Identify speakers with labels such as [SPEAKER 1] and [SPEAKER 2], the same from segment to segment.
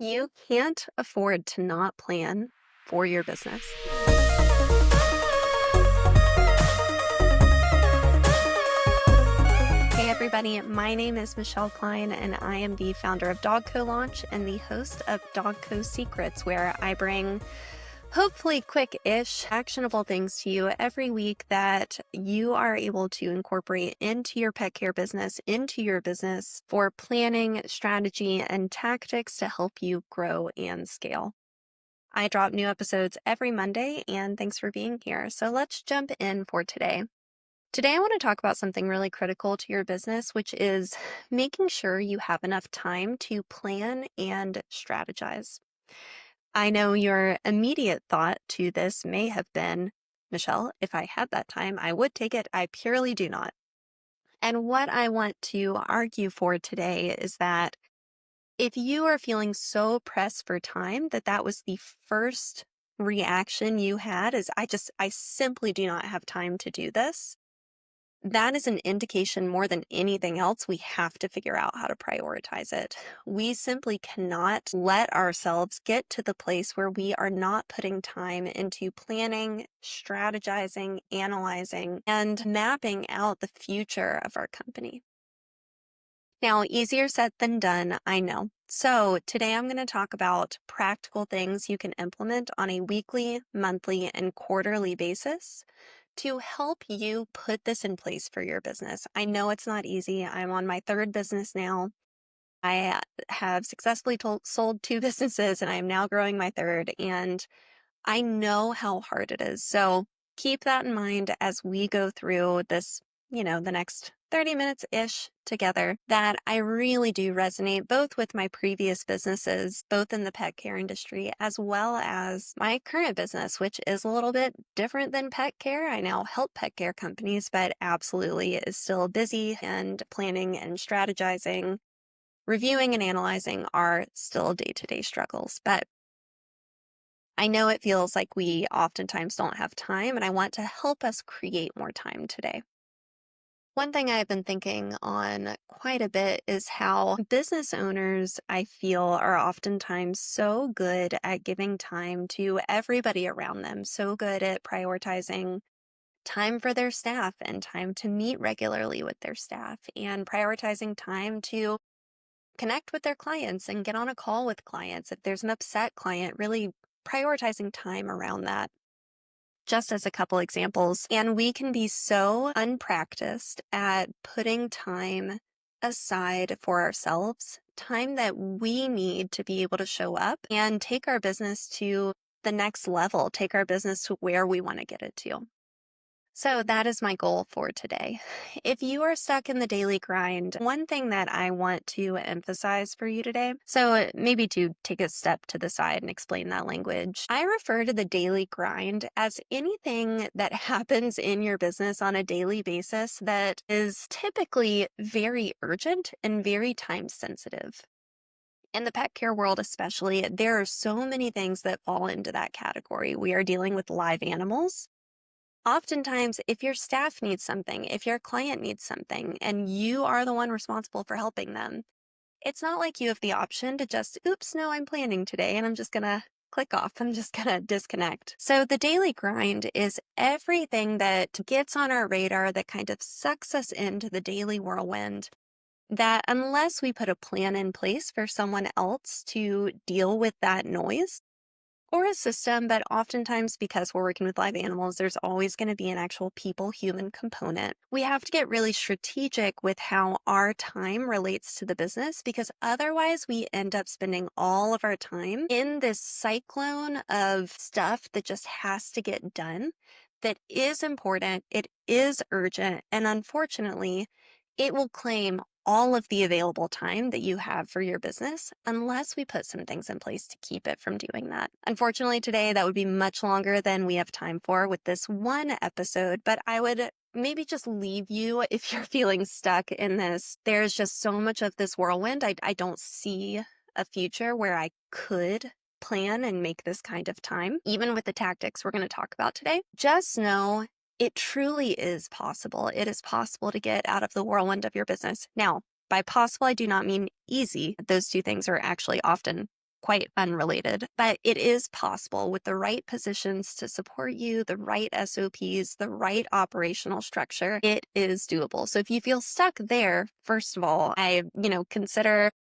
[SPEAKER 1] You can't afford to not plan for your business. Hey, everybody. My name is Michelle Klein, and I am the founder of DogCo Launch and the host of DogCo Secrets, where I bring hopefully quick-ish, actionable things to you every week that you are able to incorporate into your pet care business, into your business for planning, strategy, and tactics to help you grow and scale. I drop new episodes every Monday, and thanks for being here. So let's jump in for today. Today, I want to talk about something really critical to your business, which is making sure you have enough time to plan and strategize. I know your immediate thought to this may have been, Michelle, if I had that time, I would take it. I purely do not. And what I want to argue for today is that if you are feeling so pressed for time that was the first reaction you had is, I simply do not have time to do this. That is an indication more than anything else. We have to figure out how to prioritize it. We simply cannot let ourselves get to the place where we are not putting time into planning, strategizing, analyzing, and mapping out the future of our company. Now, easier said than done, I know. So today I'm going to talk about practical things you can implement on a weekly, monthly, and quarterly basis to help you put this in place for your business. I know it's not easy. I'm on my third business now. I have successfully sold two businesses and I am now growing my third, and I know how hard it is. So keep that in mind as we go through this, the next 30 minutes-ish together, that I really do resonate both with my previous businesses, both in the pet care industry, as well as my current business, which is a little bit different than pet care. I now help pet care companies, but absolutely is still busy, and planning and strategizing, reviewing and analyzing are still day-to-day struggles. But I know it feels like we oftentimes don't have time, and I want to help us create more time today. One thing I've been thinking on quite a bit is how business owners, I feel, are oftentimes so good at giving time to everybody around them, so good at prioritizing time for their staff and time to meet regularly with their staff, and prioritizing time to connect with their clients and get on a call with clients. If there's an upset client, really prioritizing time around that. Just as a couple examples, and we can be so unpracticed at putting time aside for ourselves, time that we need to be able to show up and take our business to the next level, take our business to where we want to get it to. So that is my goal for today. If you are stuck in the daily grind, one thing that I want to emphasize for you today, so maybe to take a step to the side and explain that language, I refer to the daily grind as anything that happens in your business on a daily basis that is typically very urgent and very time sensitive. In the pet care world, especially, there are so many things that fall into that category. We are dealing with live animals. Oftentimes, if your staff needs something, if your client needs something, and you are the one responsible for helping them, it's not like you have the option to just, oops, no, I'm planning today, and I'm just going to click off. I'm just going to disconnect. So the daily grind is everything that gets on our radar that kind of sucks us into the daily whirlwind, that unless we put a plan in place for someone else to deal with that noise, or a system, but oftentimes because we're working with live animals, there's always going to be an actual human component. We have to get really strategic with how our time relates to the business, because otherwise we end up spending all of our time in this cyclone of stuff that just has to get done, that is important, it is urgent, and unfortunately, it will claim all of the available time that you have for your business unless we put some things in place to keep it from doing that. Unfortunately, today that would be much longer than we have time for with this one episode, but I would maybe just leave you if you're feeling stuck in this. There's just so much of this whirlwind. I don't see a future where I could plan and make this kind of time, even with the tactics we're going to talk about today. Just know it truly is possible. It is possible to get out of the whirlwind of your business. Now, by possible, I do not mean easy. Those two things are actually often quite unrelated, but it is possible with the right positions to support you, the right SOPs, the right operational structure. It is doable. So if you feel stuck there, first of all, consider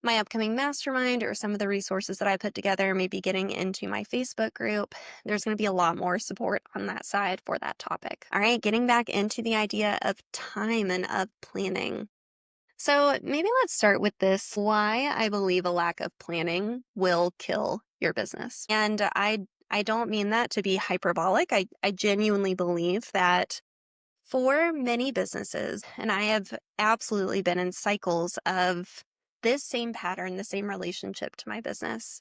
[SPEAKER 1] my upcoming mastermind or some of the resources that I put together, maybe getting into my Facebook group. There's going to be a lot more support on that side for that topic. All right, getting back into the idea of time and of planning. So maybe let's start with this, why I believe a lack of planning will kill your business. And I don't mean that to be hyperbolic. I genuinely believe that for many businesses, and I have absolutely been in cycles of this same pattern, the same relationship to my business,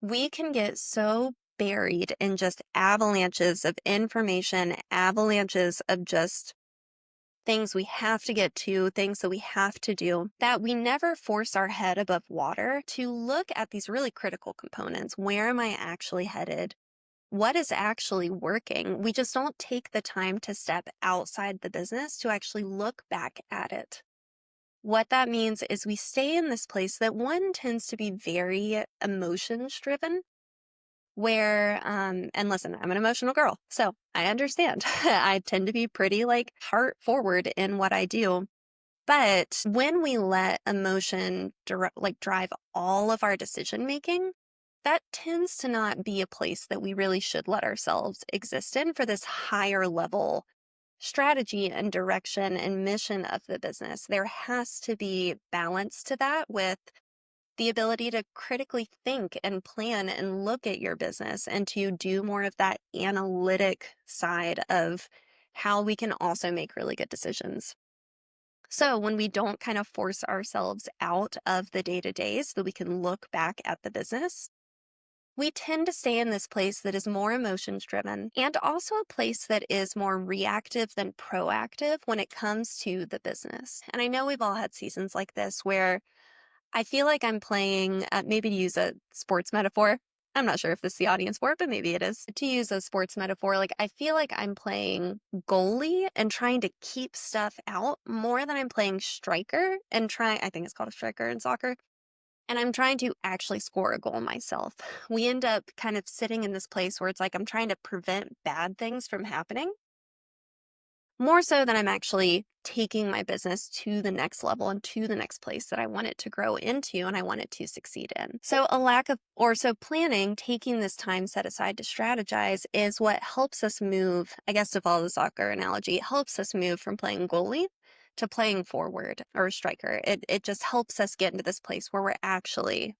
[SPEAKER 1] we can get so buried in just avalanches of information, avalanches of just things we have to get to, things that we have to do, that we never force our head above water to look at these really critical components. Where am I actually headed? What is actually working? We just don't take the time to step outside the business to actually look back at it. What that means is we stay in this place that one tends to be very emotions driven, where and listen, I'm an emotional girl, so I understand. I tend to be pretty like heart forward in what I do. But when we let emotion drive all of our decision making, that tends to not be a place that we really should let ourselves exist in for this higher level strategy and direction and mission of the business. There has to be balance to that with the ability to critically think and plan and look at your business and to do more of that analytic side of how we can also make really good decisions. So when we don't kind of force ourselves out of the day-to-day so that we can look back at the business, we tend to stay in this place that is more emotions driven and also a place that is more reactive than proactive when it comes to the business. And I know we've all had seasons like this where I feel like I'm playing, maybe to use a sports metaphor. I'm not sure if this is the audience for it, but maybe it is. To use a sports metaphor, like I feel like I'm playing goalie and trying to keep stuff out more than I'm playing striker and I think it's called a striker in soccer. And I'm trying to actually score a goal myself. We end up kind of sitting in this place where it's like I'm trying to prevent bad things from happening more so than I'm actually taking my business to the next level and to the next place that I want it to grow into and I want it to succeed in. So planning, taking this time set aside to strategize is what helps us move, I guess to follow the soccer analogy, it helps us move from playing goalie to playing forward or striker. It just helps us get into this place where we're actually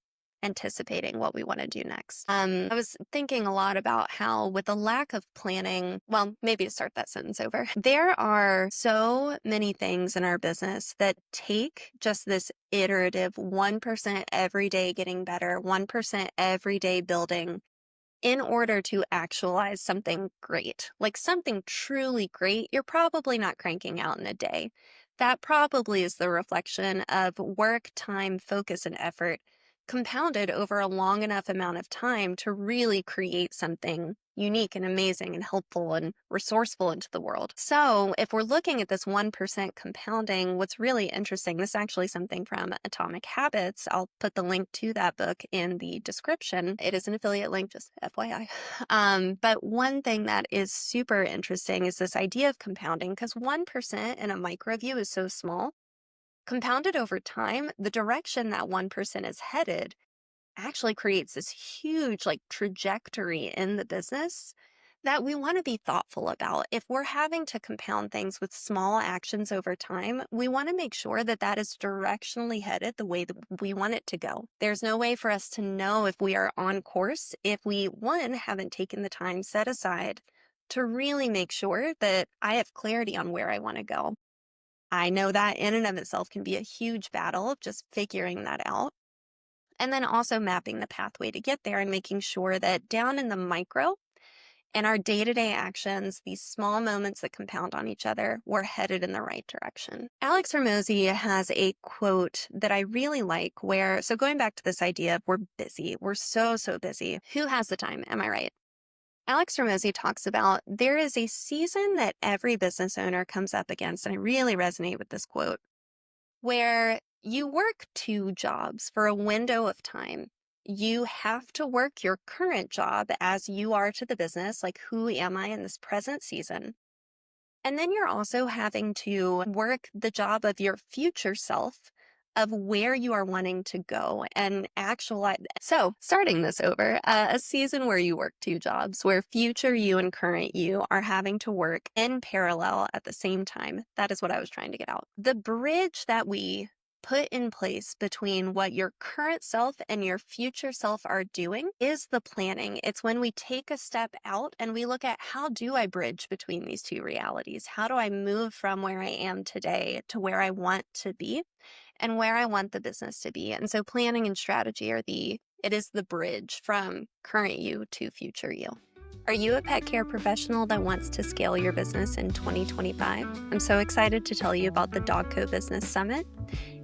[SPEAKER 1] anticipating what we want to do next. I was thinking a lot about how with a lack of planning, well, maybe to start that sentence over, there are so many things in our business that take just this iterative 1% every day getting better, 1% every day building in order to actualize something great, like something truly great, you're probably not cranking out in a day. That probably is the reflection of work, time, focus, and effort compounded over a long enough amount of time to really create something unique and amazing and helpful and resourceful into the world. So if we're looking at this 1% compounding, what's really interesting, this is actually something from Atomic Habits. I'll put the link to that book in the description. It is an affiliate link, just FYI. But one thing that is super interesting is this idea of compounding, because 1% in a micro view is so small. Compounded over time, the direction that 1% is headed actually creates this huge trajectory in the business that we want to be thoughtful about. If we're having to compound things with small actions over time, we want to make sure that that is directionally headed the way that we want it to go. There's no way for us to know if we are on course if we, one, haven't taken the time set aside to really make sure that I have clarity on where I want to go. I know that in and of itself can be a huge battle, just figuring that out. And then also mapping the pathway to get there and making sure that down in the micro and our day-to-day actions, these small moments that compound on each other, we're headed in the right direction. Alex Hormozy has a quote that I really like so going back to this idea of we're busy, we're so busy. Who has the time? Am I right? Alex Hormozy talks about there is a season that every business owner comes up against, and I really resonate with this quote, where you work two jobs for a window of time You have to work your current job as you are to the business, like who am I in this present season? And then you're also having to work the job of your future self of where you are wanting to go and actualize. So, starting this over, a season where you work two jobs, where future you and current you are having to work in parallel at the same time. That is what I was trying to get out. The bridge that we put in place between what your current self and your future self are doing is the planning. It's when we take a step out and we look at, how do I bridge between these two realities? How do I move from where I am today to where I want to be and where I want the business to be? And so planning and strategy it is the bridge from current you to future you. Are you a pet care professional that wants to scale your business in 2025? I'm so excited to tell you about the DogCo Business Summit,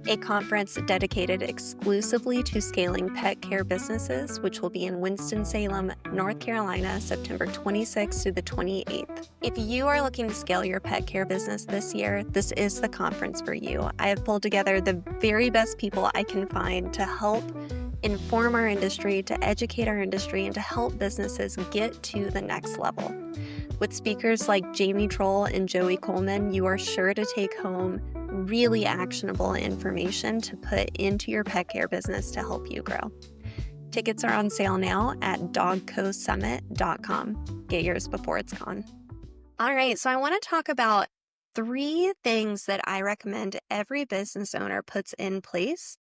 [SPEAKER 1] a conference dedicated exclusively to scaling pet care businesses, which will be in Winston-Salem, North Carolina, September 26th through the 28th. If you are looking to scale your pet care business this year, this is the conference for you. I have pulled together the very best people I can find to help inform our industry, to educate our industry, and to help businesses get to the next level. With speakers like Jamie Troll and Joey Coleman, you are sure to take home really actionable information to put into your pet care business to help you grow. Tickets are on sale now at dogcosummit.com. Get yours before it's gone. All right, so I want to talk about 3 things that I recommend every business owner puts in place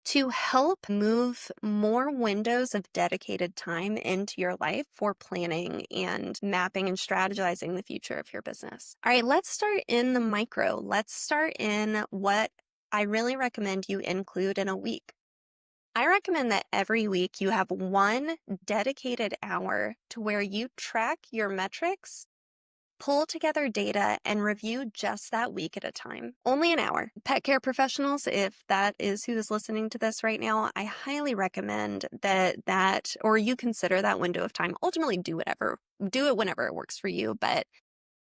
[SPEAKER 1] to help move more windows of dedicated time into your life for planning and mapping and strategizing the future of your business. All right, let's start in the micro. Let's start in what I really recommend you include in a week. I recommend that every week you have one dedicated hour to where you track your metrics, pull together data, and review just that week at a time. Only an hour. Pet care professionals, if that is who is listening to this right now, I highly recommend that or you consider that window of time. Ultimately, do it whenever it works for you. But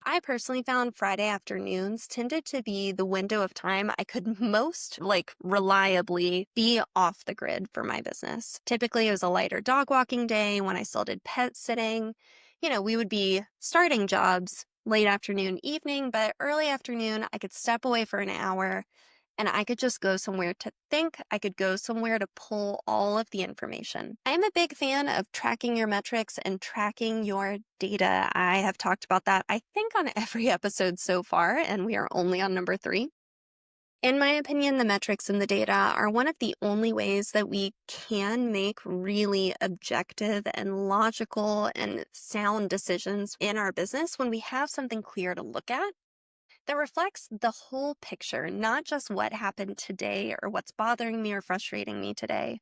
[SPEAKER 1] I personally found Friday afternoons tended to be the window of time I could most reliably be off the grid for my business. Typically, it was a lighter dog walking day when I still did pet sitting. We would be starting jobs late afternoon, evening, but early afternoon, I could step away for an hour and I could just go somewhere to think. I could go somewhere to pull all of the information. I'm a big fan of tracking your metrics and tracking your data. I have talked about that, I think, on every episode so far, and we are only on number 3. In my opinion, the metrics and the data are one of the only ways that we can make really objective and logical and sound decisions in our business when we have something clear to look at that reflects the whole picture, not just what happened today or what's bothering me or frustrating me today.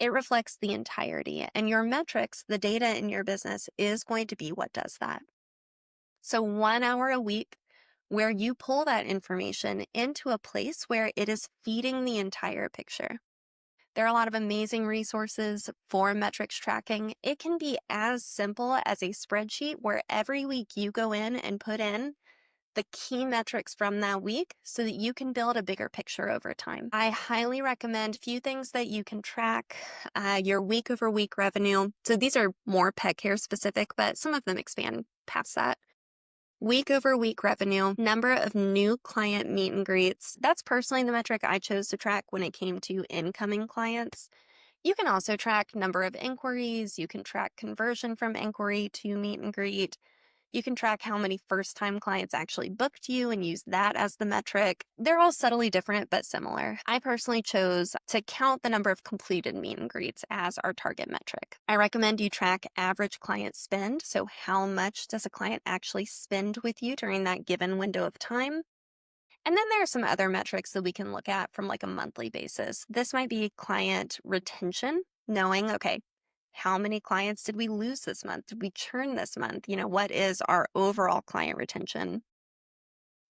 [SPEAKER 1] It reflects the entirety, and your metrics, the data in your business, is going to be what does that. So 1 hour a week where you pull that information into a place where it is feeding the entire picture. There are a lot of amazing resources for metrics tracking. It can be as simple as a spreadsheet where every week you go in and put in the key metrics from that week so that you can build a bigger picture over time. I highly recommend a few things that you can track. Your week over week revenue. So these are more pet care specific, but some of them expand past that. Week over week revenue, number of new client meet and greets. That's personally the metric I chose to track when it came to incoming clients. You can also track number of inquiries. You can track conversion from inquiry to meet and greet. You can track how many first-time clients actually booked you and use that as the metric. They're all subtly different, but similar. I personally chose to count the number of completed meet and greets as our target metric. I recommend you track average client spend. So how much does a client actually spend with you during that given window of time? And then there are some other metrics that we can look at from a monthly basis. This might be client retention, knowing, okay, how many clients did we lose this month? Did we churn this month? What is our overall client retention?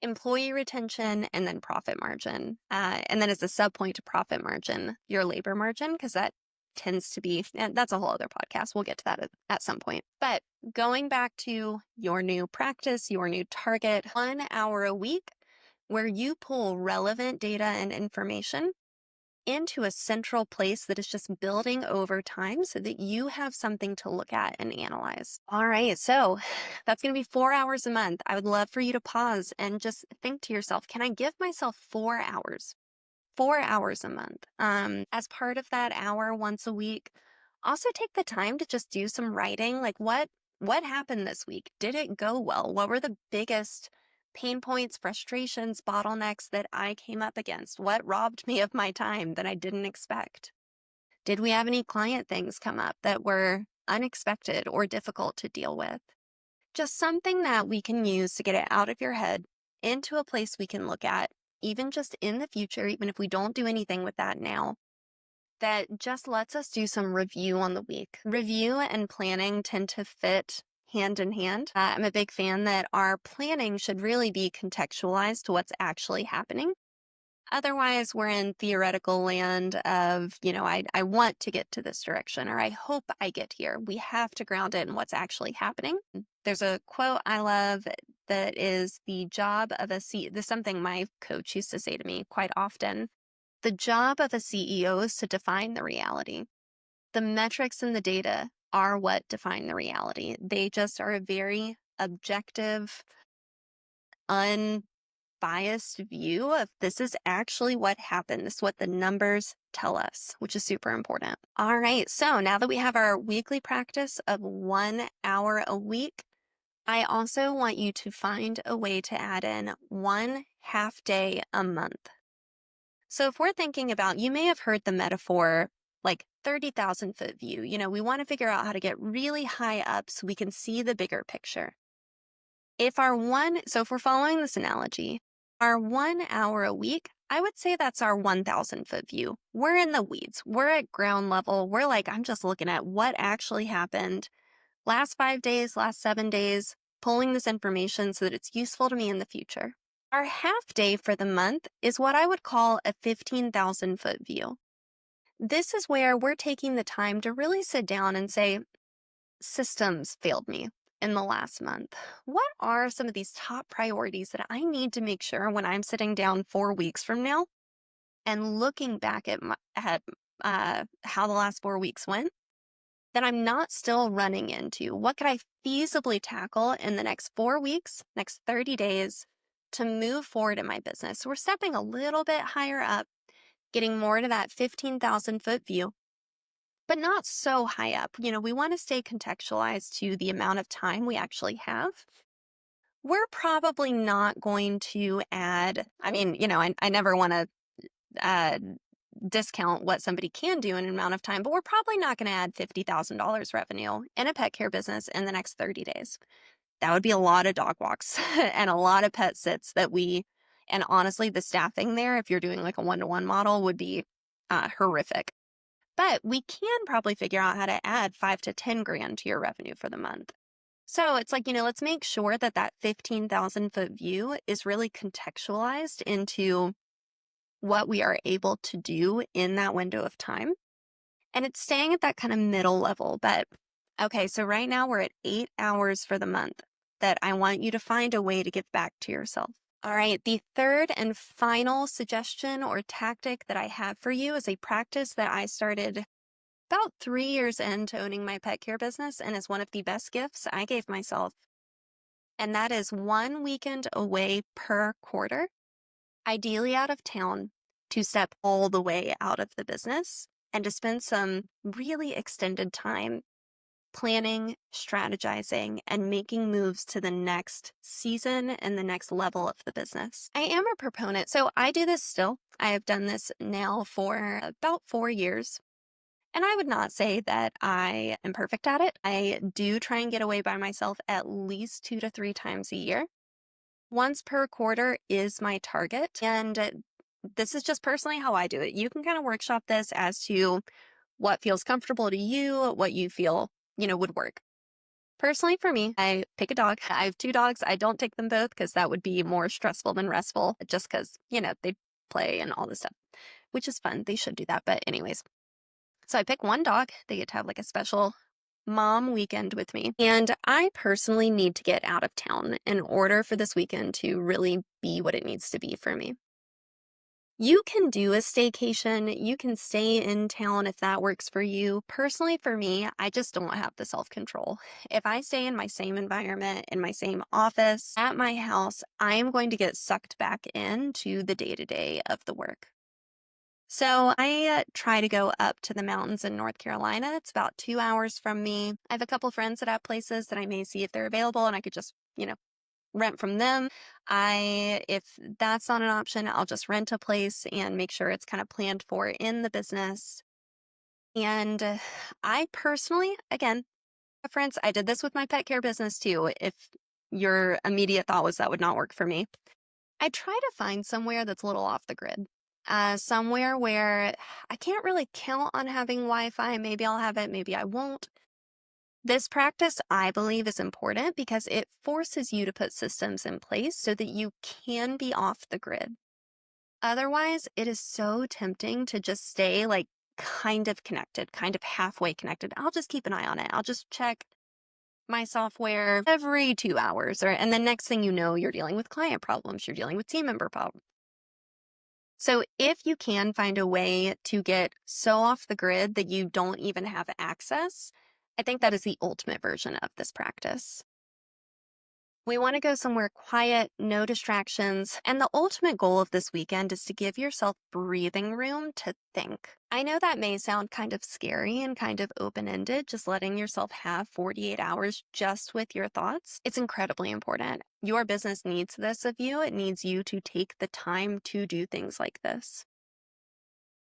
[SPEAKER 1] Employee retention, and then profit margin. And then as a subpoint to profit margin, your labor margin, because that tends to be, and that's a whole other podcast. We'll get to that at some point. But going back to your new practice, your new target, 1 hour a week where you pull relevant data and information into a central place that is just building over time so that you have something to look at and analyze. All right, so that's going to be 4 hours a month. I would love for you to pause and just think to yourself, can I give myself 4 hours? 4 hours a month. As part of that hour once a week, also take the time to just do some writing. Like what happened this week? Did it go well? What were the biggest pain points, frustrations, bottlenecks that I came up against? What robbed me of my time that I didn't expect? Did we have any client things come up that were unexpected or difficult to deal with? Just something that we can use to get it out of your head into a place we can look at, even just in the future, even if we don't do anything with that now, that just lets us do some review on the week. Review and planning tend to fit hand in hand. I'm a big fan that our planning should really be contextualized to what's actually happening. Otherwise, we're in theoretical land of, I want to get to this direction, or I hope I get here. We have to ground it in what's actually happening. There's a quote I love that is the job of a CEO. This is something my coach used to say to me quite often. The job of a CEO is to define the reality. The metrics and the data are what define the reality. They just are a very objective, unbiased view of this is actually what happened. This is what the numbers tell us, which is super important. All right. So now that we have our weekly practice of 1 hour a week, I also want you to find a way to add in 1 half day a month. So if we're thinking about, you may have heard the metaphor like 30,000 foot view. We want to figure out how to get really high up so we can see the bigger picture. If we're following this analogy, our 1 hour a week, I would say that's our 1,000 foot view. We're in the weeds. We're at ground level. We're like, I'm just looking at what actually happened last 5 days, last 7 days, pulling this information so that it's useful to me in the future. Our half day for the month is what I would call a 15,000 foot view. This is where we're taking the time to really sit down and say, systems failed me in the last month. What are some of these top priorities that I need to make sure when I'm sitting down 4 weeks from now and looking back at how the last 4 weeks went, that I'm not still running into? What could I feasibly tackle in the next 4 weeks, next 30 days to move forward in my business? So we're stepping a little bit higher up, getting more to that 15,000 foot view, but not so high up. We want to stay contextualized to the amount of time we actually have. We're probably not going to add, I never want to uh, discount what somebody can do in an amount of time, but we're probably not going to add $50,000 revenue in a pet care business in the next 30 days. That would be a lot of dog walks and a lot of pet sits and honestly, the staffing there, if you're doing like a one-to-one model, would be horrific. But we can probably figure out how to add 5 to 10 grand to your revenue for the month. So it's like, let's make sure that 15,000 foot view is really contextualized into what we are able to do in that window of time. And it's staying at that kind of middle level. But okay, so right now we're at 8 hours for the month that I want you to find a way to give back to yourself. All right, the third and final suggestion or tactic that I have for you is a practice that I started about 3 years into owning my pet care business and is one of the best gifts I gave myself. And that is 1 weekend away per quarter, ideally out of town, to step all the way out of the business and to spend some really extended time planning, strategizing, and making moves to the next season and the next level of the business. I am a proponent. So I do this still. I have done this now for about 4 years. And I would not say that I am perfect at it. I do try and get away by myself at least 2 to 3 times a year. Once per quarter is my target. And this is just personally how I do it. You can kind of workshop this as to what feels comfortable to you, what you feel, would work. Personally, for me, I pick a dog. I have 2 dogs. I don't take them both because that would be more stressful than restful just because, they play and all this stuff, which is fun. They should do that. But anyways, so I pick one dog. They get to have like a special mom weekend with me. And I personally need to get out of town in order for this weekend to really be what it needs to be for me. You can do a staycation. You can stay in town if that works for you. Personally, for me, I just don't have the self control. If I stay in my same environment, in my same office, at my house, I am going to get sucked back into the day to day of the work. So I try to go up to the mountains in North Carolina. It's about 2 hours from me. I have a couple friends that have places that I may see if they're available and I could just, rent from them. If that's not an option, I'll just rent a place and make sure it's kind of planned for in the business. And I personally, again, preference, I did this with my pet care business too. If your immediate thought was that would not work for me, I try to find somewhere that's a little off the grid. Somewhere where I can't really count on having Wi Fi. Maybe I'll have it, maybe I won't. This practice, I believe, is important because it forces you to put systems in place so that you can be off the grid. Otherwise, it is so tempting to just stay like kind of connected, kind of halfway connected. I'll just keep an eye on it. I'll just check my software every 2 hours. And then next thing you know, you're dealing with client problems, you're dealing with team member problems. So if you can find a way to get so off the grid that you don't even have access, I think that is the ultimate version of this practice. We want to go somewhere quiet, no distractions, and the ultimate goal of this weekend is to give yourself breathing room to think. I know that may sound kind of scary and kind of open ended, just letting yourself have 48 hours just with your thoughts. It's incredibly important. Your business needs this of you, it needs you to take the time to do things like this.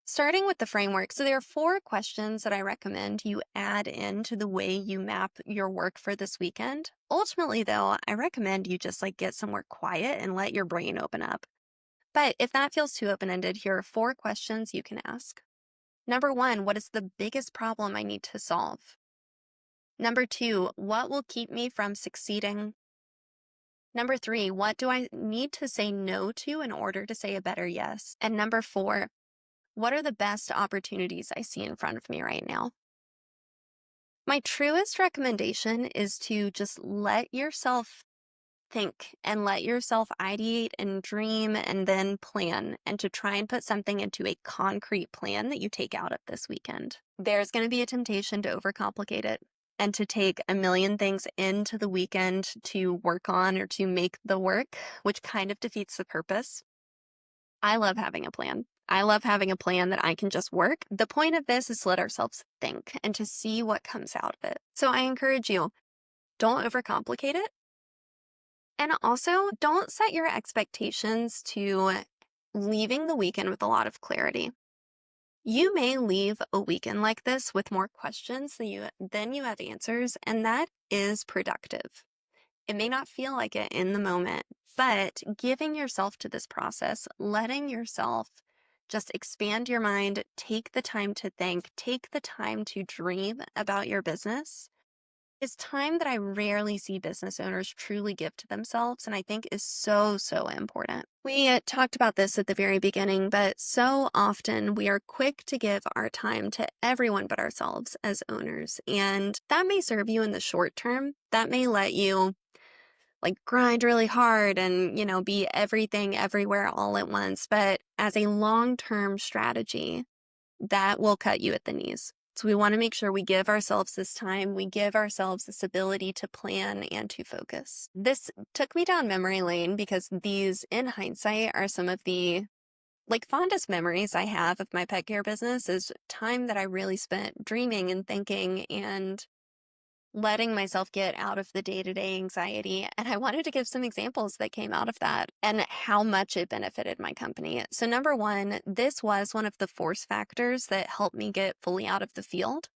[SPEAKER 1] Starting with the framework, so there are 4 questions that I recommend you add into the way you map your work for this weekend. Ultimately, though, I recommend you just like get somewhere quiet and let your brain open up. But if that feels too open ended, here are 4 questions you can ask. Number 1, what is the biggest problem I need to solve? Number 2, what will keep me from succeeding? Number 3, what do I need to say no to in order to say a better yes? And number 4, what are the best opportunities I see in front of me right now? My truest recommendation is to just let yourself think and let yourself ideate and dream and then plan and to try and put something into a concrete plan that you take out of this weekend. There's going to be a temptation to overcomplicate it and to take a million things into the weekend to work on or to make the work, which kind of defeats the purpose. I love having a plan. I love having a plan that I can just work. The point of this is to let ourselves think and to see what comes out of it. So I encourage you, don't overcomplicate it. And also, don't set your expectations to leaving the weekend with a lot of clarity. You may leave a weekend like this with more questions than you have answers, and that is productive. It may not feel like it in the moment, but giving yourself to this process, letting yourself just expand your mind, take the time to think, take the time to dream about your business is time that I rarely see business owners truly give to themselves, and I think is so, so important. We talked about this at the very beginning, but so often we are quick to give our time to everyone but ourselves as owners, and that may serve you in the short term. That may let you like grind really hard and, be everything everywhere all at once. But as a long-term strategy, that will cut you at the knees. So we want to make sure we give ourselves this time, we give ourselves this ability to plan and to focus. This took me down memory lane because these, in hindsight, are some of the fondest memories I have of my pet care business is time that I really spent dreaming and thinking and letting myself get out of the day-to-day anxiety. And I wanted to give some examples that came out of that and how much it benefited my company. So number 1, this was one of the force factors that helped me get fully out of the field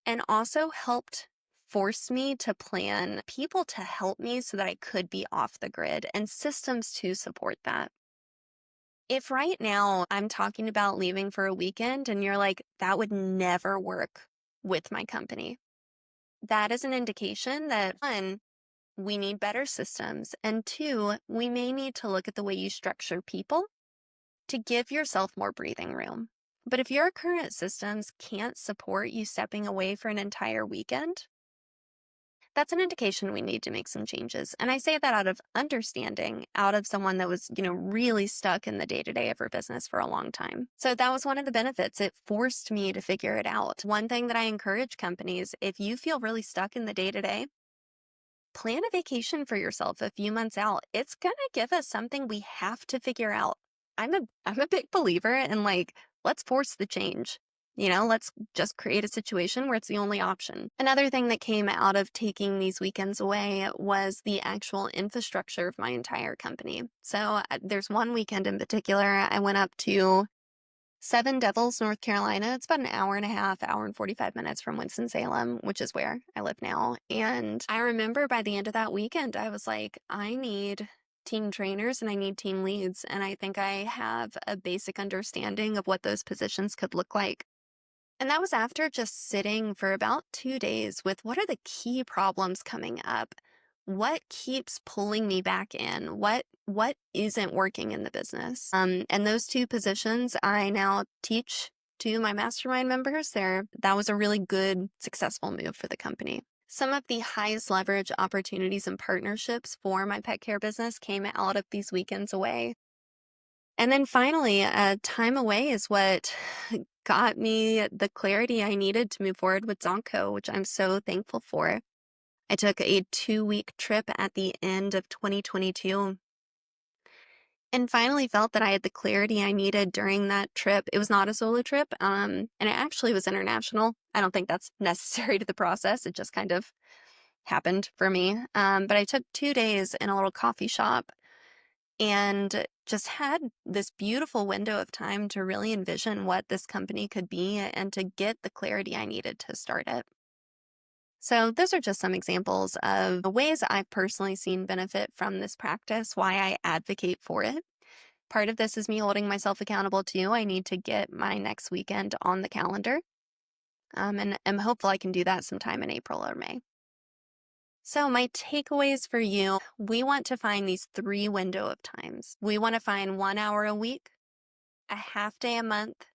[SPEAKER 1] and also helped force me to plan people to help me so that I could be off the grid and systems to support that. If right now I'm talking about leaving for a weekend and you're like, that would never work with my company, that is an indication that 1, we need better systems, and 2, we may need to look at the way you structure people to give yourself more breathing room. But if your current systems can't support you stepping away for an entire weekend, that's an indication we need to make some changes. And I say that out of understanding, out of someone that was, really stuck in the day to day of her business for a long time. So that was one of the benefits. It forced me to figure it out. One thing that I encourage companies, if you feel really stuck in the day to day, plan a vacation for yourself a few months out. It's going to give us something we have to figure out. I'm a big believer in like, let's force the change. Let's just create a situation where it's the only option. Another thing that came out of taking these weekends away was the actual infrastructure of my entire company. So there's one weekend in particular, I went up to Seven Devils, North Carolina. It's about an hour and a half, hour and 45 minutes from Winston-Salem, which is where I live now. And I remember by the end of that weekend, I was like, I need team trainers and I need team leads. And I think I have a basic understanding of what those positions could look like. And that was after just sitting for about 2 days with what are the key problems coming up? What keeps pulling me back in? What isn't working in the business? And those two positions I now teach to my mastermind members. That was a really good, successful move for the company. Some of the highest leverage opportunities and partnerships for my pet care business came out of these weekends away. And then finally, time away is what got me the clarity I needed to move forward with DogCo, which I'm so thankful for. I took a 2-week trip at the end of 2022 and finally felt that I had the clarity I needed during that trip. It was not a solo trip, and it actually was international. I don't think that's necessary to the process. It just kind of happened for me. But I took 2 days in a little coffee shop and just had this beautiful window of time to really envision what this company could be and to get the clarity I needed to start it. So those are just some examples of the ways I've personally seen benefit from this practice, why I advocate for it. Part of this is me holding myself accountable too. I need to get my next weekend on the calendar, and I'm hopeful I can do that sometime in April or May. So my takeaways for you, we want to find these 3 window of times. We want to find 1 hour a week, a half day a month,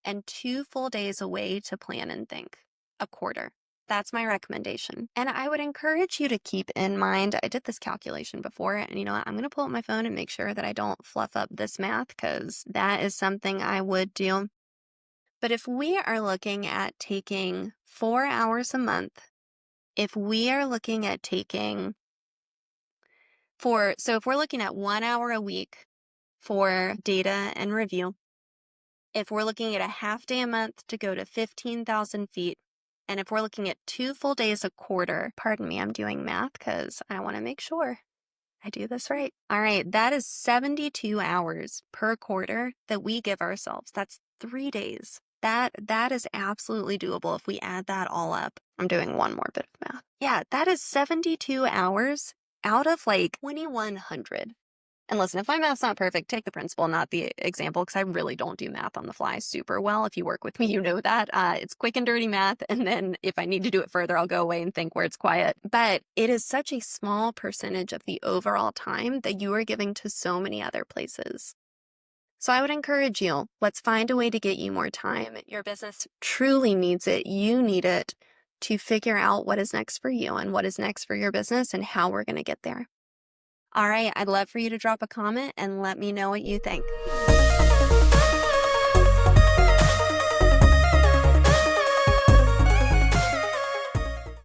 [SPEAKER 1] and 2 full days away to plan and think, a quarter. That's my recommendation. And I would encourage you to keep in mind, I did this calculation before, and you know what? I'm going to pull up my phone and make sure that I don't fluff up this math because that is something I would do. But if we are looking at taking 4 hours a month, if we are looking at taking if we're looking at 1 hour a week for data and review, if we're looking at a half day a month to go to 15,000 feet, and if we're looking at 2 full days a quarter, pardon me, I'm doing math because I want to make sure I do this right. All right, that is 72 hours per quarter that we give ourselves. That's 3 days. That is absolutely doable if we add that all up. I'm doing one more bit of math. Yeah, that is 72 hours out of like 2,100. And listen, if my math's not perfect, take the principle, not the example, because I really don't do math on the fly super well. If you work with me, you know that. It's quick and dirty math. And then if I need to do it further, I'll go away and think where it's quiet. But it is such a small percentage of the overall time that you are giving to so many other places. So I would encourage you, let's find a way to get you more time. Your business truly needs it. You need it to figure out what is next for you and what is next for your business and how we're going to get there. All right, I'd love for you to drop a comment and let me know what you think.